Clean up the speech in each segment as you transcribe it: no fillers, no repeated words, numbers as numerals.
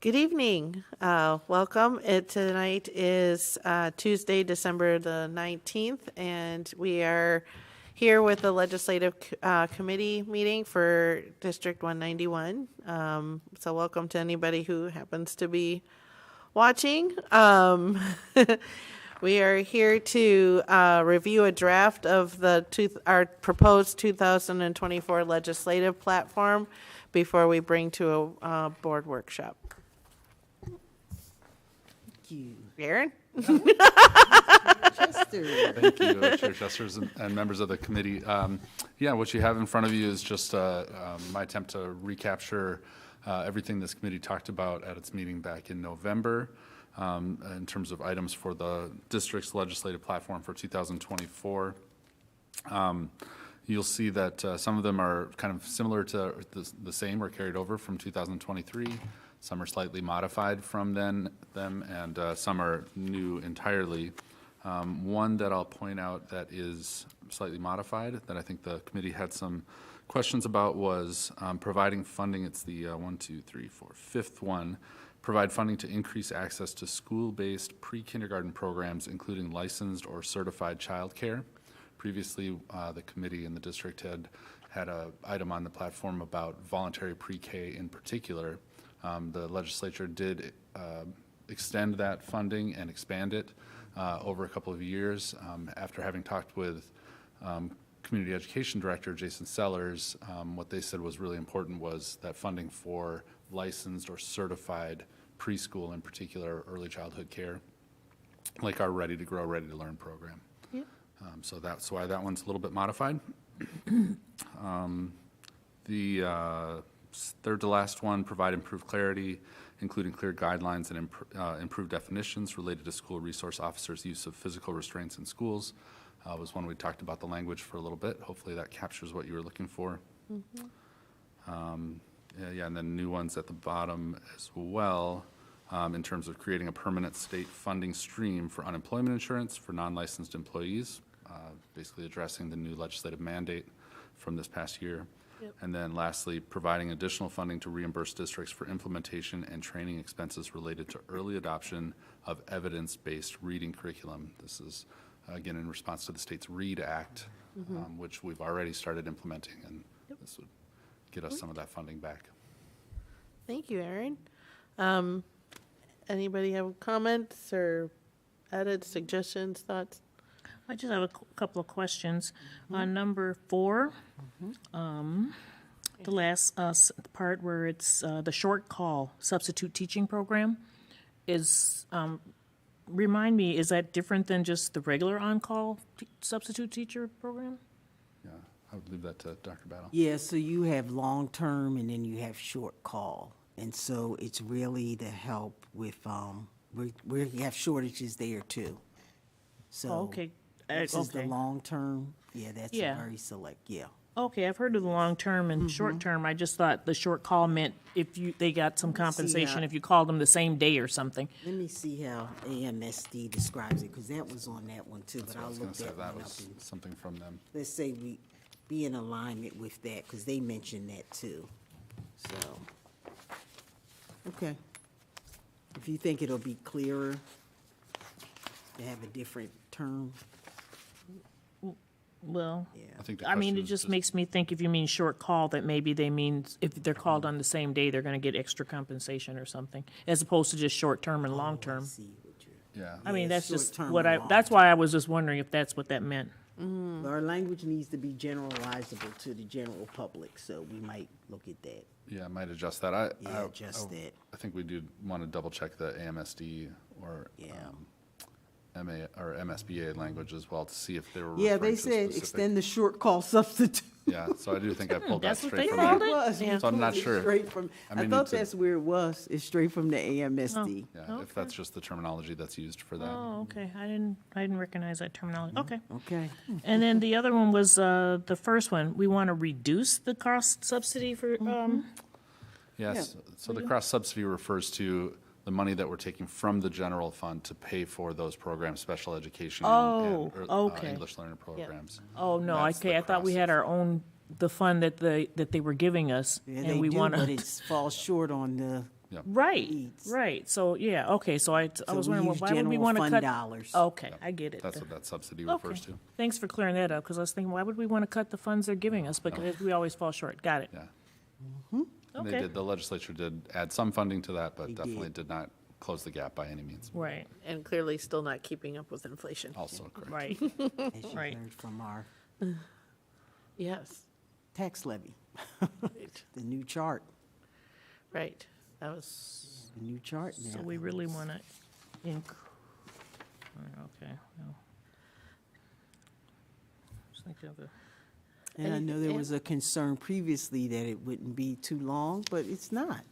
Good evening. Welcome. Tonight is Tuesday, December the 19th, and we are here with the Legislative Committee meeting for District 191. So welcome to anybody who happens to be watching. We are here to review a draft of our proposed 2024 legislative platform before we bring to a board workshop. Aaron? Thank you, Chair Jesters and members of the committee. What you have in front of you is just my attempt to recapture everything this committee talked about at its meeting back in November in terms of items for the district's legislative platform for 2024. You'll see that some of them are kind of similar to the same or carried over from 2023. Some are slightly modified from them, and some are new entirely. One that I'll point out that is slightly modified that I think the committee had some questions about was providing funding. It's the fifth one. Provide funding to increase access to school-based pre-kindergarten programs, including licensed or certified childcare. Previously, the committee and the district had an item on the platform about voluntary pre-K in particular. The legislature did extend that funding and expand it over a couple of years. After having talked with Community Education Director Jason Sellers, what they said was really important was that funding for licensed or certified preschool, in particular early childhood care, like our Ready to Grow, Ready to Learn program. Yep. So that's why that one's a little bit modified. The third to last one, provide improved clarity, including clear guidelines and improved definitions related to school resource officers' use of physical restraints in schools. Was one we talked about the language for a little bit. Hopefully that captures what you were looking for. Mm-hmm. And then new ones at the bottom as well, in terms of creating a permanent state funding stream for unemployment insurance for non-licensed employees, basically addressing the new legislative mandate from this past year. Yep. And then lastly, providing additional funding to reimburse districts for implementation and training expenses related to early adoption of evidence-based reading curriculum. This is, again, in response to the state's READ Act, which we've already started implementing, and this would get us some of that funding back. Thank you, Aaron. Anybody have comments or added suggestions, thoughts? I just have a couple of questions. On number 4, the last part where it's the short call substitute teaching program is, remind me, is that different than just the regular on-call substitute teacher program? Yeah, I would leave that to Dr. Battle. Yeah, so you have long-term and then you have short call. And so it's really to help with, we have shortages there too. So okay. This is the long-term. Yeah, that's a very select, Okay, I've heard of the long-term and short-term. I just thought the short call meant if they got some compensation if you called them the same day or something. Let me see how AMSD describes it, because that was on that one too, but I'll look that one up. Was something from them. Let's say we be in alignment with that, because they mentioned that too. So, okay. If you think it'll be clearer to have a different term. Well, I mean, it just makes me think if you mean short call, that maybe they mean if they're called on the same day, they're going to get extra compensation or something, as opposed to just short-term and long-term. I mean, that's just what that's why I was just wondering if that's what that meant. Our language needs to be generalizable to the general public, so we might look at that. Yeah, I might adjust that. Adjust that. I think we do want to double check the AMSD or MA or MSBA language as well to see if they were. Yeah, they said extend the short call substitute. Yeah, so I do think I pulled that straight from called there. So I'm not sure. Straight from, I thought that's where it was. It's straight from the AMSD. Yeah, if that's just the terminology that's used for that. Oh, okay. I didn't recognize that terminology. Okay. Okay. And then the other one was the first one. We want to reduce the cost subsidy for. Yes. So the cross subsidy refers to the money that we're taking from the general fund to pay for those programs, special education and English learner programs. Oh no, That's okay. I thought we had our own the fund that they were giving us, Yeah, and they we do, want but to. it falls short on the Right, needs. right. So, yeah, okay, so I So was we wondering, well, use why would we general want to fund cut? dollars. Okay, I get it. That's what that subsidy Okay. refers to. Thanks for clearing that up, because I was thinking, why would we want to cut the funds they're giving us? Because we always fall short. Got it. Yeah. And they Okay. did, the legislature did add some funding to that, but definitely did not close the gap by any means. Right, And clearly still not keeping up with inflation. Also correct. right. As you Right. heard from our Yes, tax levy, right, the new chart, right. That was, the new chart now. So we really want to okay, well. Just think of the. And I know there And- was a concern previously that it wouldn't be too long, but it's not.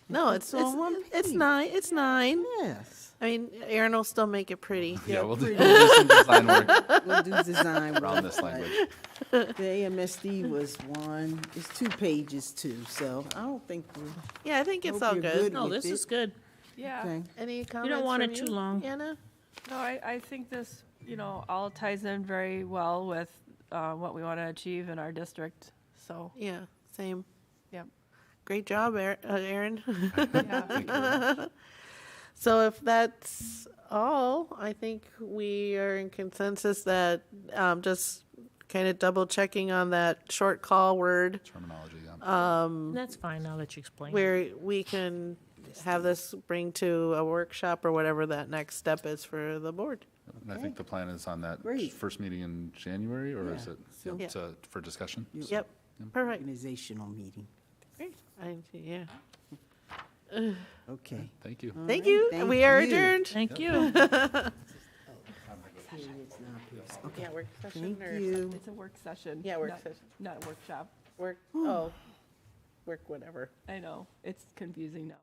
no, it's on one it's page. 9, it's 9. Yes. I mean, Aaron will still make it pretty. Yeah, we'll do pretty. some design work We'll do design around work, this but language. The AMSD was one, it's 2 pages too, so I don't think we're, Yeah, I think it's Hope all you're good. good. No, with this it. is good. Yeah, okay. Any comments want from it too you, long. Anna? no, I think this, all ties in very well with what we want to achieve in our district, so, Yeah, same. yep. Great job, Aaron. Yeah. So if that's all, I think we are in consensus that just kind of double checking on that short call word Terminology, yeah. That's fine, now that you explain. where we can have this bring to a workshop or whatever that next step is for the board. And I think the plan is on that Great. first meeting in January, or is it So- Yeah. for discussion? Yep, perfect. Organizational meeting. Great. Yeah. Okay. Thank you. Thank right, you. thank We are you. adjourned. Thank you. Yeah, work session Thank or you. It's a work session. Yeah, work not- session. Not a workshop. work, work whatever. I know, it's confusing now.